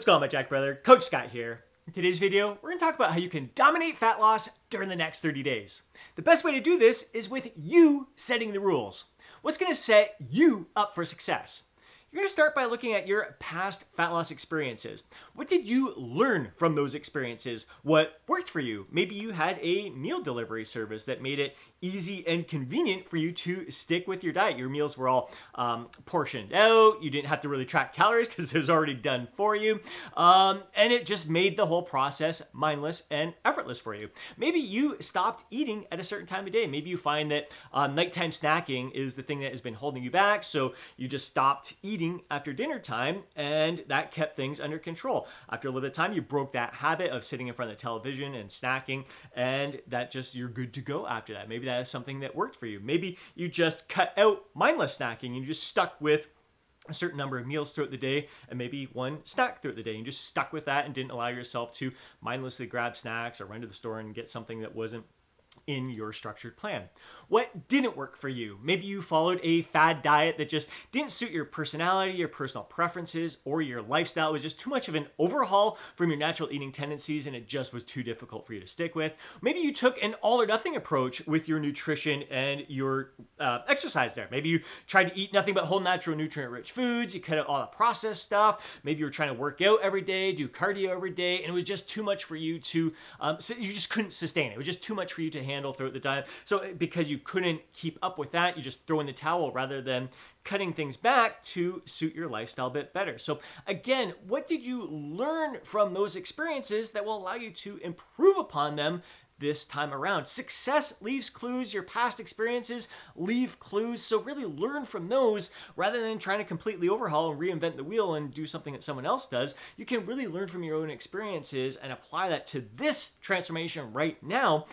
What's going on, my Jack brother? Coach Scott here. In today's video, we're going to talk about how you can dominate fat loss during the next 30 days. The best way to do this is with you setting the rules. What's going to set you up for success? You're going to start by looking at your past fat loss experiences. What did you learn from those experiences? What worked for you? Maybe you had a meal delivery service that made it easy and convenient for you to stick with your diet. Your meals were all portioned out. You didn't have to really track calories because it was already done for you. And it just made the whole process mindless and effortless for you. Maybe you stopped eating at a certain time of day. Maybe you find that nighttime snacking is the thing that has been holding you back. So you just stopped eating after dinner time, and that kept things under control. After a little bit of time, you broke that habit of sitting in front of the television and snacking, and that just, you're good to go after that. Maybe that is something that worked for you. Maybe you just cut out mindless snacking. You just stuck with a certain number of meals throughout the day and maybe one snack throughout the day. You just stuck with that and didn't allow yourself to mindlessly grab snacks or run to the store and get something that wasn't in your structured plan. What didn't work for you? Maybe you followed a fad diet that just didn't suit your personality, your personal preferences, or your lifestyle. It was just too much of an overhaul from your natural eating tendencies, and it just was too difficult for you to stick with. Maybe you took an all or nothing approach with your nutrition and your exercise there. Maybe you tried to eat nothing but whole, natural, nutrient-rich foods. You cut out all the processed stuff. Maybe you were trying to work out every day, do cardio every day, and it was just too much for you to, so you just couldn't sustain it. It was just too much for you to handle throughout the diet. So because you couldn't keep up with that, you just throw in the towel rather than cutting things back to suit your lifestyle a bit better. So again, what did you learn from those experiences that will allow you to improve upon them this time around? Success leaves clues. Your past experiences leave clues. So really learn from those rather than trying to completely overhaul and reinvent the wheel and do something that someone else does. You can really learn from your own experiences and apply that to this transformation right now.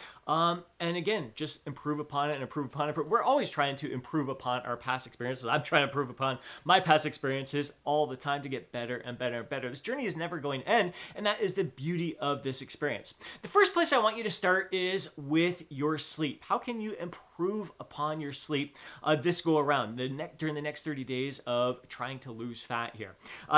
And again, just improve upon it and improve upon it. We're always trying to improve upon our past experiences. I'm trying to improve upon my past experiences all the time to get better and better and better. This journey is never going to end, and that is the beauty of this experience. The first place I want you to start is with your sleep. How can you improve upon your sleep this go around during the next 30 days of trying to lose fat here?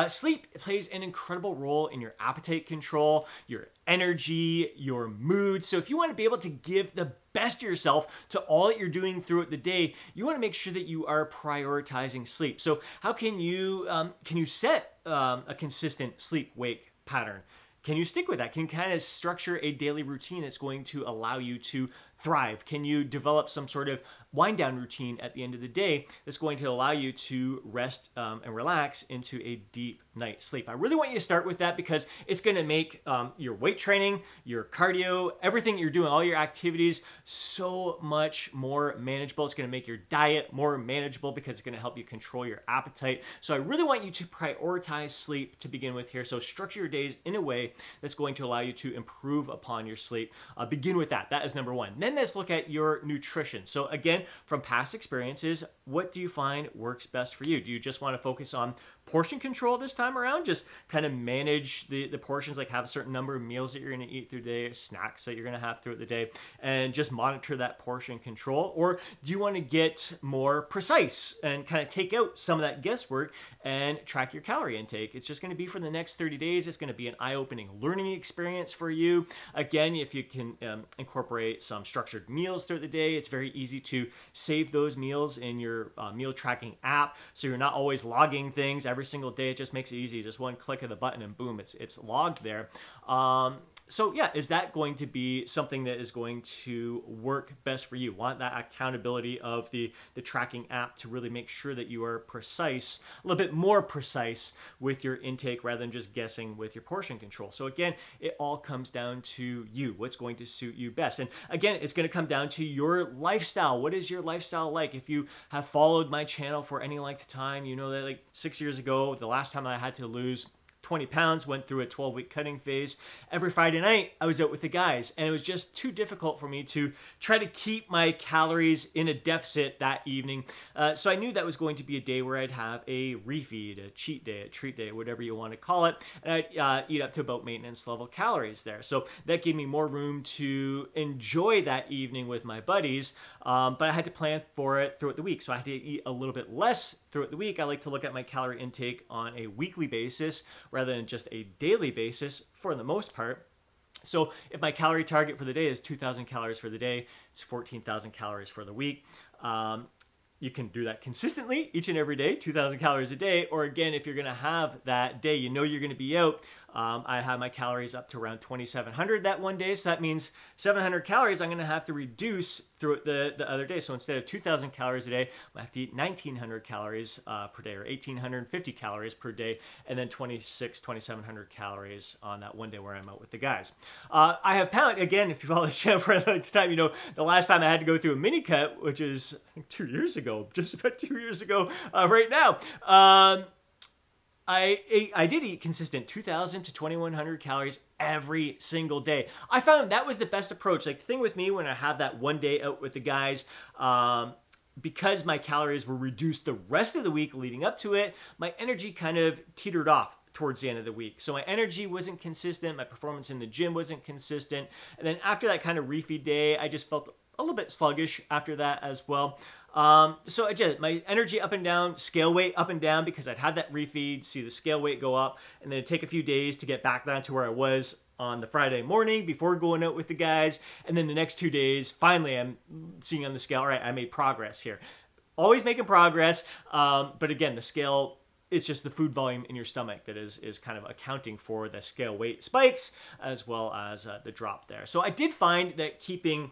Sleep plays an incredible role in your appetite control, your energy, your mood. So if you want to be able to give the best of yourself to all that you're doing throughout the day, you want to make sure that you are prioritizing sleep. So how can you set a consistent sleep-wake pattern? Can you stick with that? Can you kind of structure a daily routine that's going to allow you to thrive? Can you develop some sort of wind down routine at the end of the day that's going to allow you to rest and relax into a deep night's sleep? I really want you to start with that because it's going to make your weight training, your cardio, everything you're doing, all your activities so much more manageable. It's going to make your diet more manageable because it's going to help you control your appetite. So I really want you to prioritize sleep to begin with here. So structure your days in a way that's going to allow you to improve upon your sleep. Begin with that. That is number one. Then let's look at your nutrition. So again, from past experiences, what do you find works best for you? Do you just want to focus on portion control this time around? Just kind of manage the portions, like have a certain number of meals that you're going to eat through the day, snacks that you're going to have throughout the day, and just monitor that portion control? Or do you want to get more precise and kind of take out some of that guesswork and track your calorie intake? It's just going to be for the next 30 days. It's going to be an eye-opening learning experience for you. Again, if you can incorporate some structured meals throughout the day, it's very easy to save those meals in your meal tracking app, so you're not always logging things every single day. It just makes it easy. Just one click of the button and boom, it's logged there. So yeah, is that going to be something that is going to work best for you? Want that accountability of the tracking app to really make sure that you are precise, a little bit more precise with your intake rather than just guessing with your portion control. So again, it all comes down to you. What's going to suit you best? And again, it's going to come down to your lifestyle. What is your lifestyle like? If you have followed my channel for any length of time, you know that like 6 years ago, the last time I had to lose 20 pounds, went through a 12-week cutting phase. Every Friday night, I was out with the guys, and it was just too difficult for me to try to keep my calories in a deficit that evening. So I knew that was going to be a day where I'd have a refeed, a cheat day, a treat day, whatever you want to call it, and I'd eat up to about maintenance level calories there. So that gave me more room to enjoy that evening with my buddies, but I had to plan for it throughout the week. So I had to eat a little bit less throughout the week, I like to look at my calorie intake on a weekly basis rather than just a daily basis for the most part. So if my calorie target for the day is 2,000 calories for the day, it's 14,000 calories for the week. You can do that consistently each and every day, 2,000 calories a day. Or again, if you're going to have that day, you know you're going to be out. I have my calories up to around 2,700 that one day. So that means 700 calories I'm going to have to reduce throughout the other day. So instead of 2,000 calories a day, I have to eat 1,900 calories per day, or 1,850 calories per day, and then 2,700 calories on that one day where I'm out with the guys. I have found, again, if you follow this channel for a long time, you know the last time I had to go through a mini cut, which is I think 2 years ago, just about 2 years ago right now. I did eat consistent 2,000 to 2,100 calories every single day. I found that was the best approach. Like, the thing with me when I have that one day out with the guys, because my calories were reduced the rest of the week leading up to it, my energy kind of teetered off towards the end of the week. So my energy wasn't consistent, my performance in the gym wasn't consistent, and then after that kind of refeed day, I just felt a little bit sluggish after that as well. So again, my energy up and down, scale weight up and down, because I'd had that refeed, see the scale weight go up, and then it'd take a few days to get back down to where I was on the Friday morning before going out with the guys. And then the next 2 days, finally I'm seeing on the scale, all right, I made progress here. Always making progress. But again, the scale, it's just the food volume in your stomach that is kind of accounting for the scale weight spikes as well as the drop there. So I did find that keeping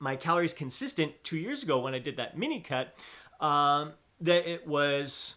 my calories consistent 2 years ago when I did that mini cut, that it was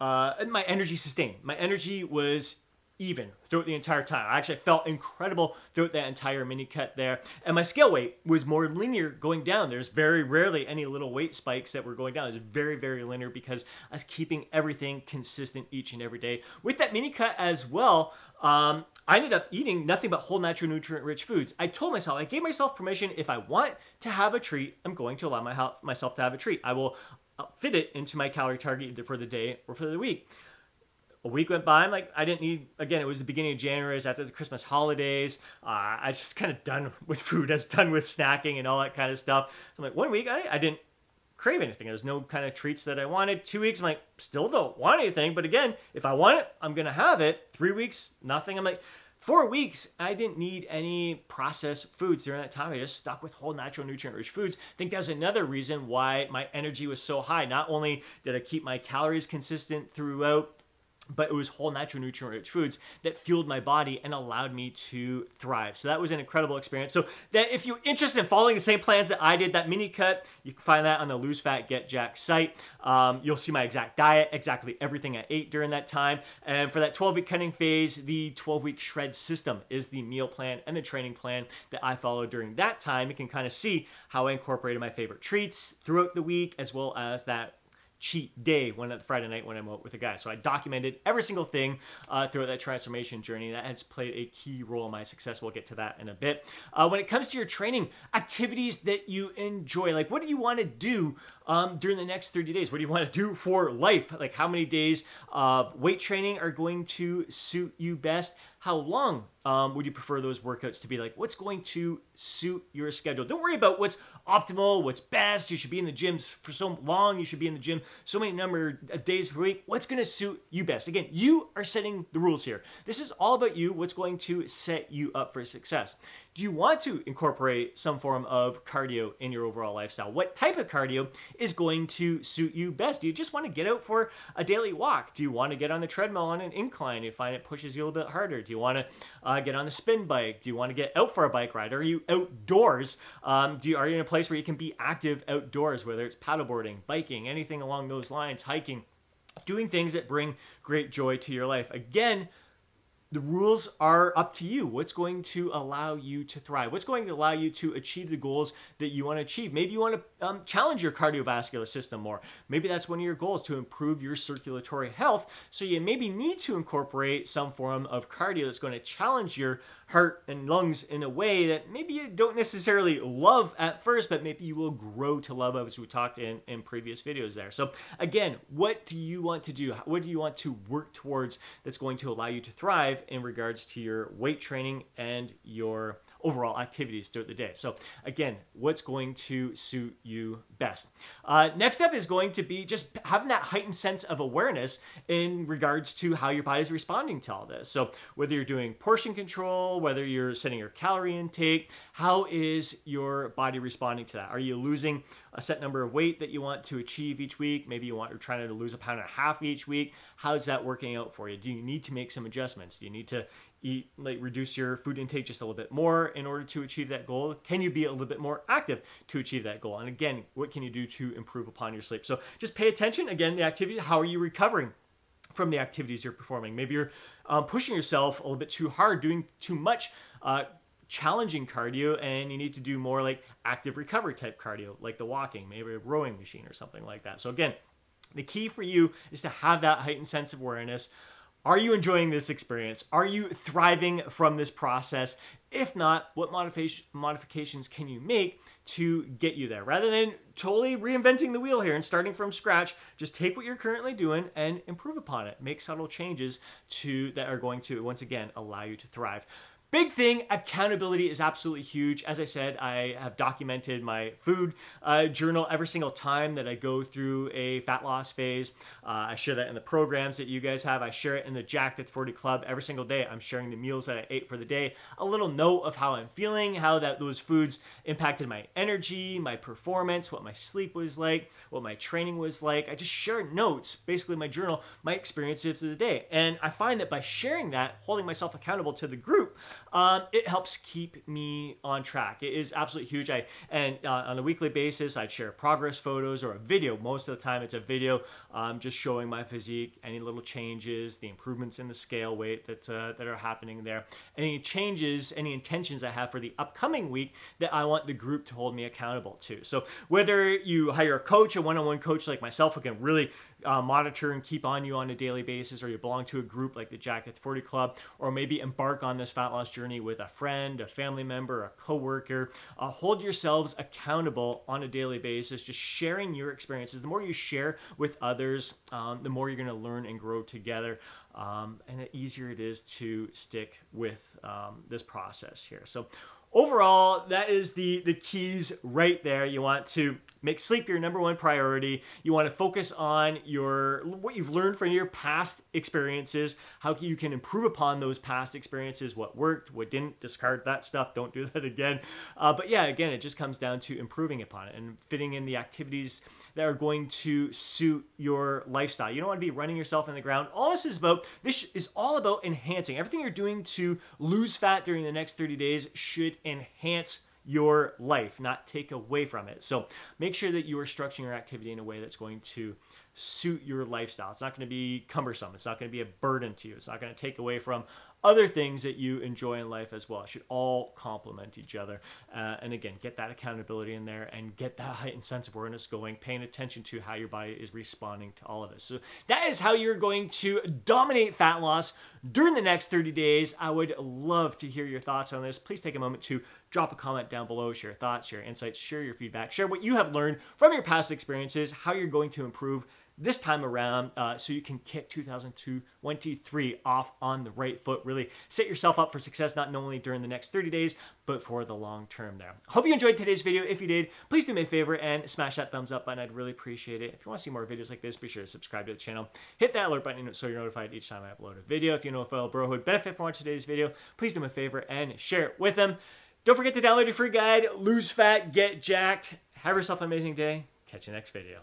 my energy sustained. My energy was even throughout the entire time. I actually felt incredible throughout that entire mini cut there. And my scale weight was more linear going down. There's very rarely any little weight spikes that were going down. It's very, very linear because I was keeping everything consistent each and every day. With that mini cut as well, I ended up eating nothing but whole, natural, nutrient-rich foods. I told myself, I gave myself permission, if I want to have a treat, I'm going to allow myself to have a treat. I will fit it into my calorie target either for the day or for the week. A week went by, I'm like, I didn't need, again, it was the beginning of January, it was after the Christmas holidays. I was just kind of done with food. I was done with snacking and all that kind of stuff. So I'm like, 1 week, I didn't crave anything. There was no kind of treats that I wanted. 2 weeks, I'm like, still don't want anything. But again, if I want it, I'm going to have it. 3 weeks, nothing. I'm like, 4 weeks, I didn't need any processed foods during that time. I just stuck with whole, natural, nutrient-rich foods. I think that was another reason why my energy was so high. Not only did I keep my calories consistent throughout, but it was whole, natural, nutrient-rich foods that fueled my body and allowed me to thrive. So that was an incredible experience. So that if you're interested in following the same plans that I did, that mini cut, you can find that on the Lose Fat, Get Jacked site. You'll see my exact diet, exactly everything I ate during that time. And for that 12-week cutting phase, the 12-week shred system is the meal plan and the training plan that I followed during that time. You can kind of see how I incorporated my favorite treats throughout the week, as well as that cheat day Friday night when I'm out with the guys. So I documented every single thing throughout that transformation journey. That has played a key role in my success. We'll get to that in a bit. When it comes to your training, activities that you enjoy, like what do you want to do during the next 30 days? What do you want to do for life? Like how many days of weight training are going to suit you best? How long would you prefer those workouts to be? Like, what's going to suit your schedule? Don't worry about what's optimal, what's best. You should be in the gym for so long. You should be in the gym so many number of days per week. What's going to suit you best? Again, you are setting the rules here. This is all about you. What's going to set you up for success? Do you want to incorporate some form of cardio in your overall lifestyle? What type of cardio is going to suit you best? Do you just want to get out for a daily walk? Do you want to get on the treadmill on an incline? Do you find it pushes you a little bit harder? Do you want to get on the spin bike? Do you want to get out for a bike ride? Are you outdoors? Are you in a place where you can be active outdoors, whether it's paddleboarding, biking, anything along those lines, hiking, doing things that bring great joy to your life? Again, the rules are up to you. What's going to allow you to thrive? What's going to allow you to achieve the goals that you want to achieve? Maybe you want to challenge your cardiovascular system more. Maybe that's one of your goals, to improve your circulatory health. So you maybe need to incorporate some form of cardio that's going to challenge your heart and lungs in a way that maybe you don't necessarily love at first, but maybe you will grow to love, as we talked in previous videos there. So again, what do you want to do? What do you want to work towards that's going to allow you to thrive in regards to your weight training and your overall activities throughout the day. So again, what's going to suit you best? Next step is going to be just having that heightened sense of awareness in regards to how your body is responding to all this. So whether you're doing portion control, whether you're setting your calorie intake, how is your body responding to that? Are you losing a set number of weight that you want to achieve each week? Maybe you're trying to lose 1.5 pounds each week. How's that working out for you? Do you need to make some adjustments? Do you need to reduce your food intake just a little bit more in order to achieve that goal? Can you be a little bit more active to achieve that goal? And again, what can you do to improve upon your sleep? So just pay attention. Again, the activity, how are you recovering from the activities you're performing? Maybe you're pushing yourself a little bit too hard, doing too much challenging cardio, and you need to do more like active recovery type cardio, like the walking, maybe a rowing machine or something like that. So again, the key for you is to have that heightened sense of awareness. Are you enjoying this experience? Are you thriving from this process? If not, what modifications can you make to get you there? Rather than totally reinventing the wheel here and starting from scratch, just take what you're currently doing and improve upon it. Make subtle changes that are going to, once again, allow you to thrive. Big thing, accountability is absolutely huge. As I said, I have documented my food journal every single time that I go through a fat loss phase. I share that in the programs that you guys have. I share it in the Jacked at 40 Club every single day. I'm sharing the meals that I ate for the day, a little note of how I'm feeling, how those foods impacted my energy, my performance, what my sleep was like, what my training was like. I just share notes, basically my journal, my experiences of the day. And I find that by sharing that, holding myself accountable to the group, it helps keep me on track. It is absolutely huge. On a weekly basis, I'd share progress photos or a video. Most of the time, it's a video just showing my physique, any little changes, the improvements in the scale weight that are happening there, any changes, any intentions I have for the upcoming week that I want the group to hold me accountable to. So whether you hire a coach, a one-on-one coach like myself, who can really monitor and keep on you on a daily basis, or you belong to a group like the Jacked at 40 Club, or maybe embark on this fat loss journey with a friend, a family member, a coworker, hold yourselves accountable on a daily basis, just sharing your experiences. The more you share with others, the more you're going to learn and grow together, and the easier it is to stick with this process here. So overall, that is the keys right there. You want to make sleep your number one priority. You want to focus on what you've learned from your past experiences, how you can improve upon those past experiences, what worked, what didn't. Discard that stuff. Don't do that again. But yeah, again, it just comes down to improving upon it and fitting in the activities that are going to suit your lifestyle. You don't want to be running yourself in the ground. This is all about enhancing. Everything you're doing to lose fat during the next 30 days should enhance your life, not take away from it. So make sure that you are structuring your activity in a way that's going to suit your lifestyle. It's not going to be cumbersome. It's not going to be a burden to you. It's not going to take away from other things that you enjoy in life as well. It should all complement each other. And again, get that accountability in there and get that heightened sense of awareness going, paying attention to how your body is responding to all of this. So that is how you're going to dominate fat loss during the next 30 days. I would love to hear your thoughts on this. Please take a moment to drop a comment down below, share your thoughts, share your insights, share your feedback, share what you have learned from your past experiences, how you're going to improve this time around, so you can kick 2023 off on the right foot. Really set yourself up for success, not only during the next 30 days, but for the long term there. Hope you enjoyed today's video. If you did, please do me a favor and smash that thumbs up button. I'd really appreciate it. If you want to see more videos like this, be sure to subscribe to the channel. Hit that alert button so you're notified each time I upload a video. If you know a fellow bro who would benefit from watching today's video, please do me a favor and share it with them. Don't forget to download your free guide, Lose Fat, Get Jacked. Have yourself an amazing day. Catch you next video.